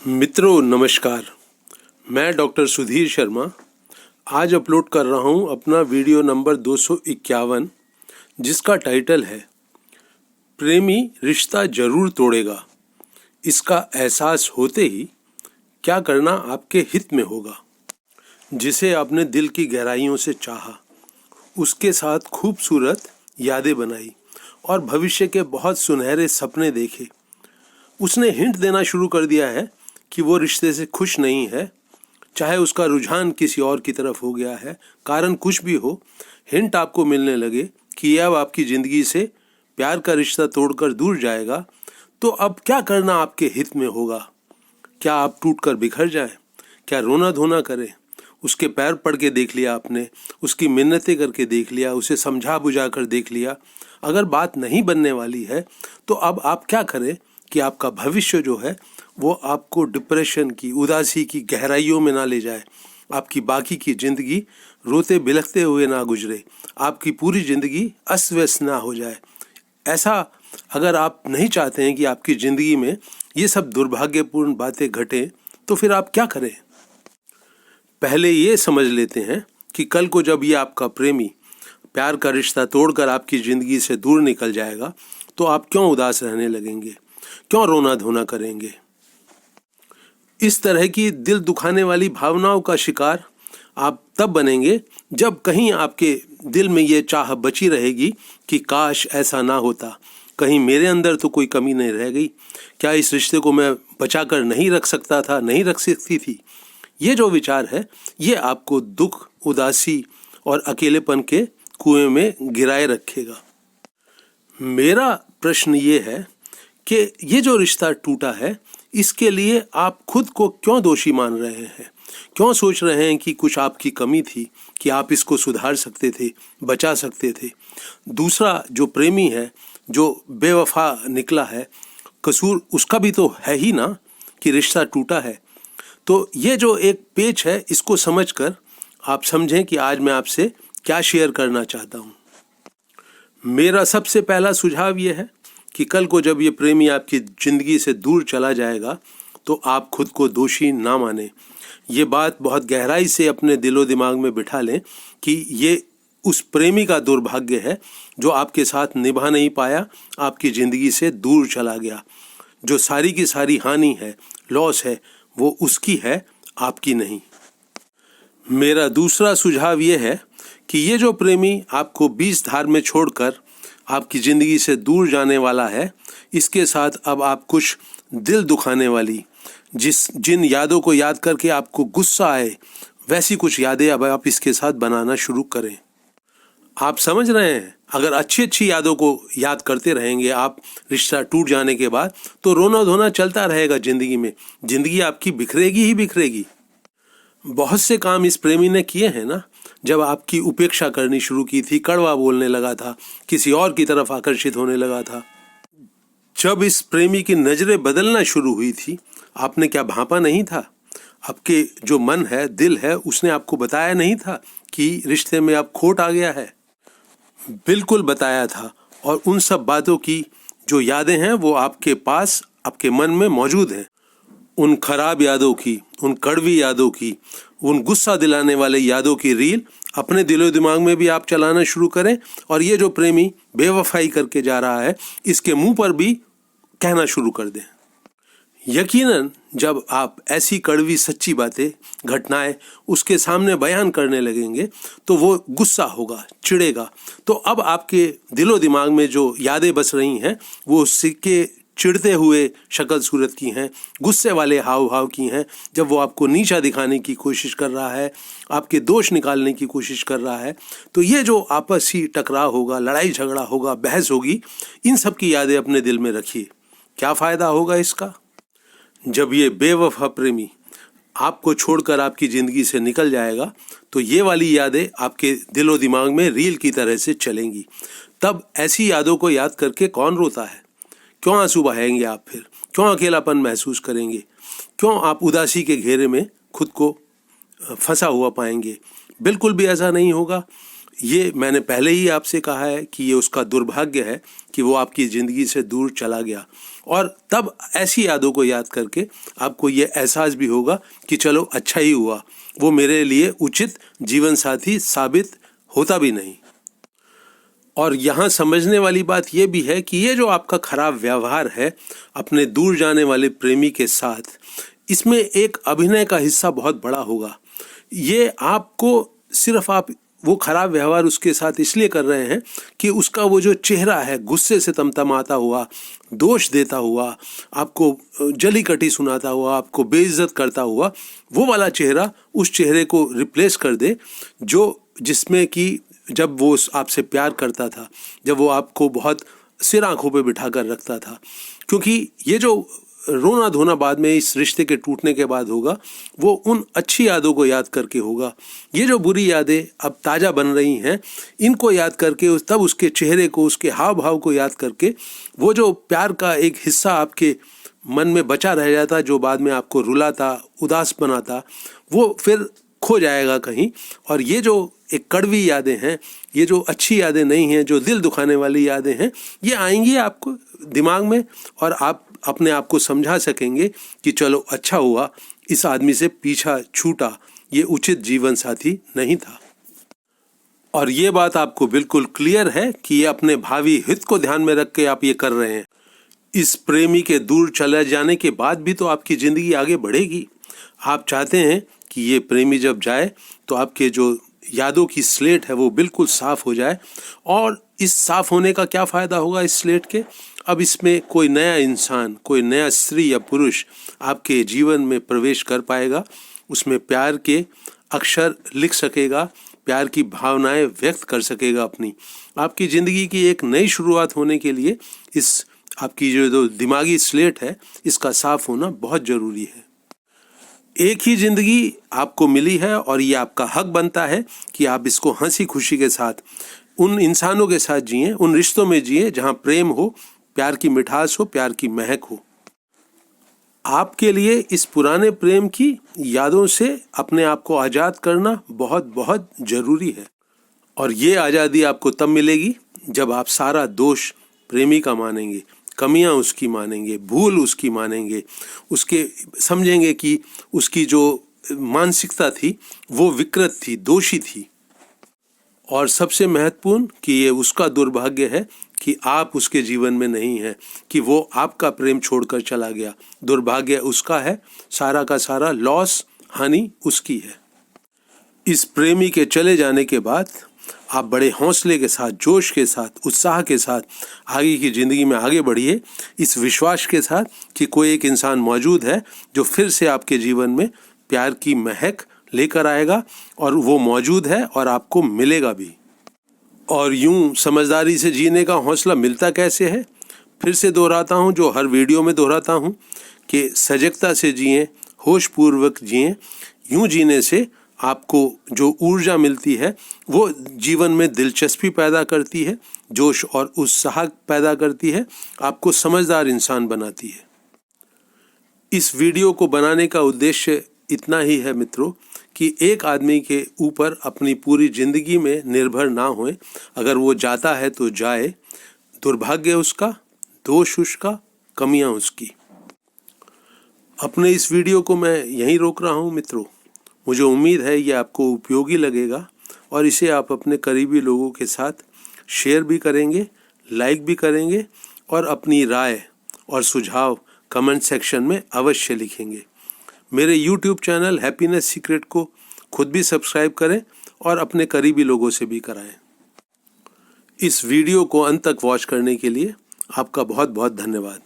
मित्रों नमस्कार। मैं डॉक्टर सुधीर शर्मा आज अपलोड कर रहा हूं अपना वीडियो नंबर 251 जिसका टाइटल है प्रेमी रिश्ता जरूर तोड़ेगा, इसका एहसास होते ही क्या करना आपके हित में होगा। जिसे आपने दिल की गहराइयों से चाहा, उसके साथ खूबसूरत यादें बनाई और भविष्य के बहुत सुनहरे सपने देखे, उसने हिंट देना शुरू कर दिया है कि वो रिश्ते से खुश नहीं है, चाहे उसका रुझान किसी और की तरफ हो गया है, कारण कुछ भी हो, हिंट आपको मिलने लगे कि यह अब आपकी ज़िंदगी से प्यार का रिश्ता तोड़कर दूर जाएगा, तो अब क्या करना आपके हित में होगा। क्या आप टूटकर बिखर जाएं? क्या रोना धोना करें? उसके पैर पड़ के देख लिया आपने, उसकी मिन्नतें करके देख लिया, उसे समझा बुझा कर देख लिया, अगर बात नहीं बनने वाली है तो अब आप क्या करें कि आपका भविष्य जो है वो आपको डिप्रेशन की, उदासी की गहराइयों में ना ले जाए, आपकी बाकी की ज़िंदगी रोते बिलखते हुए ना गुजरे, आपकी पूरी ज़िंदगी अस्त व्यस्त ना हो जाए। ऐसा अगर आप नहीं चाहते हैं कि आपकी ज़िंदगी में ये सब दुर्भाग्यपूर्ण बातें घटें, तो फिर आप क्या करें। पहले ये समझ लेते हैं कि कल को जब ये आपका प्रेमी प्यार का रिश्ता तोड़कर आपकी ज़िंदगी से दूर निकल जाएगा, तो आप क्यों उदास रहने लगेंगे, क्यों रोना धोना करेंगे। इस तरह की दिल दुखाने वाली भावनाओं का शिकार आप तब बनेंगे जब कहीं आपके दिल में ये चाह बची रहेगी कि काश ऐसा ना होता, कहीं मेरे अंदर तो कोई कमी नहीं रह गई, क्या इस रिश्ते को मैं बचाकर नहीं रख सकता था, नहीं रख सकती थी। ये जो विचार है ये आपको दुख, उदासी और अकेलेपन के कुएं में गिराए रखेगा। मेरा प्रश्न ये है कि ये जो रिश्ता टूटा है, इसके लिए आप खुद को क्यों दोषी मान रहे हैं, क्यों सोच रहे हैं कि कुछ आपकी कमी थी, कि आप इसको सुधार सकते थे, बचा सकते थे। दूसरा जो प्रेमी है, जो बेवफा निकला है, कसूर उसका भी तो है ही ना कि रिश्ता टूटा है। तो ये जो एक पेच है, इसको समझकर आप समझें कि आज मैं आपसे क्या शेयर करना चाहता हूँ। मेरा सबसे पहला सुझाव ये है कि कल को जब ये प्रेमी आपकी ज़िंदगी से दूर चला जाएगा, तो आप खुद को दोषी ना माने। ये बात बहुत गहराई से अपने दिलो दिमाग में बिठा लें कि ये उस प्रेमी का दुर्भाग्य है जो आपके साथ निभा नहीं पाया, आपकी ज़िंदगी से दूर चला गया। जो सारी की सारी हानि है, लॉस है, वो उसकी है, आपकी नहीं। मेरा दूसरा सुझाव ये है कि ये जो प्रेमी आपको बीच धार में छोड़कर आपकी ज़िंदगी से दूर जाने वाला है, इसके साथ अब आप कुछ दिल दुखाने वाली, जिन यादों को याद करके आपको गुस्सा आए, वैसी कुछ यादें अब आप इसके साथ बनाना शुरू करें। आप समझ रहे हैं, अगर अच्छी अच्छी यादों को याद करते रहेंगे आप रिश्ता टूट जाने के बाद, तो रोना धोना चलता रहेगा ज़िंदगी में, ज़िंदगी आपकी बिखरेगी ही बिखरेगी। बहुत से काम इस प्रेमी ने किए हैं ना, जब आपकी उपेक्षा करनी शुरू की थी, कड़वा बोलने लगा था, किसी और की तरफ आकर्षित होने लगा था। जब इस प्रेमी की नज़रें बदलना शुरू हुई थी, आपने क्या भांपा नहीं था? आपके जो मन है, दिल है, उसने आपको बताया नहीं था कि रिश्ते में अब खोट आ गया है? बिल्कुल बताया था। और उन सब बातों की जो यादें हैं वो आपके पास, आपके मन में मौजूद हैं। उन खराब यादों की, उन कड़वी यादों की, उन गुस्सा दिलाने वाले यादों की रील अपने दिलो दिमाग में भी आप चलाना शुरू करें, और ये जो प्रेमी बेवफाई करके जा रहा है, इसके मुंह पर भी कहना शुरू कर दें। यकीनन जब आप ऐसी कड़वी सच्ची बातें, घटनाएं उसके सामने बयान करने लगेंगे, तो वो गुस्सा होगा, चिढ़ेगा। तो अब आपके दिलो दिमाग में जो यादें बस रही हैं, वो उसके चिढ़ते हुए शक्ल सूरत की हैं, गुस्से वाले हाव भाव की हैं, जब वो आपको नीचा दिखाने की कोशिश कर रहा है, आपके दोष निकालने की कोशिश कर रहा है। तो ये जो आपसी टकराव होगा, लड़ाई झगड़ा होगा, बहस होगी, इन सब की यादें अपने दिल में रखिए। क्या फ़ायदा होगा इसका? जब ये बेवफा प्रेमी आपको छोड़कर आपकी ज़िंदगी से निकल जाएगा, तो ये वाली यादें आपके दिलो दिमाग में रील की तरह से चलेंगी। तब ऐसी यादों को याद करके कौन रोता है? क्यों आंसू बहाएंगे आप? फिर क्यों अकेलापन महसूस करेंगे? क्यों आप उदासी के घेरे में खुद को फंसा हुआ पाएंगे? बिल्कुल भी ऐसा नहीं होगा। ये मैंने पहले ही आपसे कहा है कि ये उसका दुर्भाग्य है कि वो आपकी ज़िंदगी से दूर चला गया। और तब ऐसी यादों को याद करके आपको ये एहसास भी होगा कि चलो अच्छा ही हुआ, वो मेरे लिए उचित जीवन साथी साबित होता भी नहीं। और यहाँ समझने वाली बात यह भी है कि ये जो आपका खराब व्यवहार है अपने दूर जाने वाले प्रेमी के साथ, इसमें एक अभिनय का हिस्सा बहुत बड़ा होगा। ये आपको सिर्फ आप वो खराब व्यवहार उसके साथ इसलिए कर रहे हैं कि उसका वो जो चेहरा है गुस्से से तमतमाता हुआ, दोष देता हुआ, आपको जली कटी सुनाता हुआ, आपको बेइज्जत करता हुआ, वो वाला चेहरा उस चेहरे को रिप्लेस कर दे जिसमें कि जब वो आपसे प्यार करता था, जब वो आपको बहुत सिर आंखों पे बिठा कर रखता था। क्योंकि ये जो रोना धोना बाद में इस रिश्ते के टूटने के बाद होगा, वो उन अच्छी यादों को याद करके होगा। ये जो बुरी यादें अब ताज़ा बन रही हैं, इनको याद करके तब उसके चेहरे को, उसके हाव भाव को याद करके वो जो प्यार का एक हिस्सा आपके मन में बचा रह जाता, जो बाद में आपको रुलाता, उदास बनाता, वो फिर खो जाएगा कहीं। और ये जो एक कड़वी यादें हैं, ये जो अच्छी यादें नहीं हैं, जो दिल दुखाने वाली यादें हैं, ये आएंगी आपको दिमाग में और आप अपने आप को समझा सकेंगे कि चलो अच्छा हुआ इस आदमी से पीछा छूटा, ये उचित जीवन साथी नहीं था। और ये बात आपको बिल्कुल क्लियर है कि ये अपने भावी हित को ध्यान में रख के आप ये कर रहे हैं। इस प्रेमी के दूर चले जाने के बाद भी तो आपकी ज़िंदगी आगे बढ़ेगी। आप चाहते हैं कि ये प्रेमी जब जाए तो आपके जो यादों की स्लेट है वो बिल्कुल साफ़ हो जाए। और इस साफ़ होने का क्या फ़ायदा होगा इस स्लेट के? अब इसमें कोई नया इंसान, कोई नया स्त्री या पुरुष आपके जीवन में प्रवेश कर पाएगा, उसमें प्यार के अक्षर लिख सकेगा, प्यार की भावनाएं व्यक्त कर सकेगा अपनी। आपकी ज़िंदगी की एक नई शुरुआत होने के लिए इस आपकी जो दिमागी स्लेट है, इसका साफ़ होना बहुत ज़रूरी है। एक ही ज़िंदगी आपको मिली है और ये आपका हक बनता है कि आप इसको हंसी खुशी के साथ उन इंसानों के साथ जिएं, उन रिश्तों में जिएं जहाँ प्रेम हो, प्यार की मिठास हो, प्यार की महक हो। आपके लिए इस पुराने प्रेम की यादों से अपने आप को आज़ाद करना बहुत बहुत ज़रूरी है। और ये आज़ादी आपको तब मिलेगी जब आप सारा दोष प्रेमी का मानेंगे, कमियां उसकी मानेंगे, भूल उसकी मानेंगे, उसके समझेंगे कि उसकी जो मानसिकता थी वो विकृत थी, दोषी थी। और सबसे महत्वपूर्ण कि ये उसका दुर्भाग्य है कि आप उसके जीवन में नहीं हैं, कि वो आपका प्रेम छोड़कर चला गया। दुर्भाग्य उसका है, सारा का सारा लॉस, हानि उसकी है। इस प्रेमी के चले जाने के बाद आप बड़े हौसले के साथ, जोश के साथ, उत्साह के साथ आगे की ज़िंदगी में आगे बढ़िए, इस विश्वास के साथ कि कोई एक इंसान मौजूद है जो फिर से आपके जीवन में प्यार की महक लेकर आएगा, और वो मौजूद है और आपको मिलेगा भी। और यूं समझदारी से जीने का हौसला मिलता कैसे है? फिर से दोहराता हूं, जो हर वीडियो में दोहराता हूं, कि सजगता से जिएं, होशपूर्वक जिएं। यूं जीने से आपको जो ऊर्जा मिलती है वो जीवन में दिलचस्पी पैदा करती है, जोश और उत्साह पैदा करती है, आपको समझदार इंसान बनाती है। इस वीडियो को बनाने का उद्देश्य इतना ही है मित्रों, कि एक आदमी के ऊपर अपनी पूरी ज़िंदगी में निर्भर ना होए। अगर वो जाता है तो जाए, दुर्भाग्य उसका, दोष उसका, कमियां उसकी। अपने इस वीडियो को मैं यहीं रोक रहा हूं मित्रों। मुझे उम्मीद है ये आपको उपयोगी लगेगा और इसे आप अपने करीबी लोगों के साथ शेयर भी करेंगे, लाइक भी करेंगे और अपनी राय और सुझाव कमेंट सेक्शन में अवश्य लिखेंगे। मेरे YouTube चैनल हैप्पीनेस सीक्रेट को खुद भी सब्सक्राइब करें और अपने करीबी लोगों से भी कराएं। इस वीडियो को अंत तक वॉच करने के लिए आपका बहुत बहुत धन्यवाद।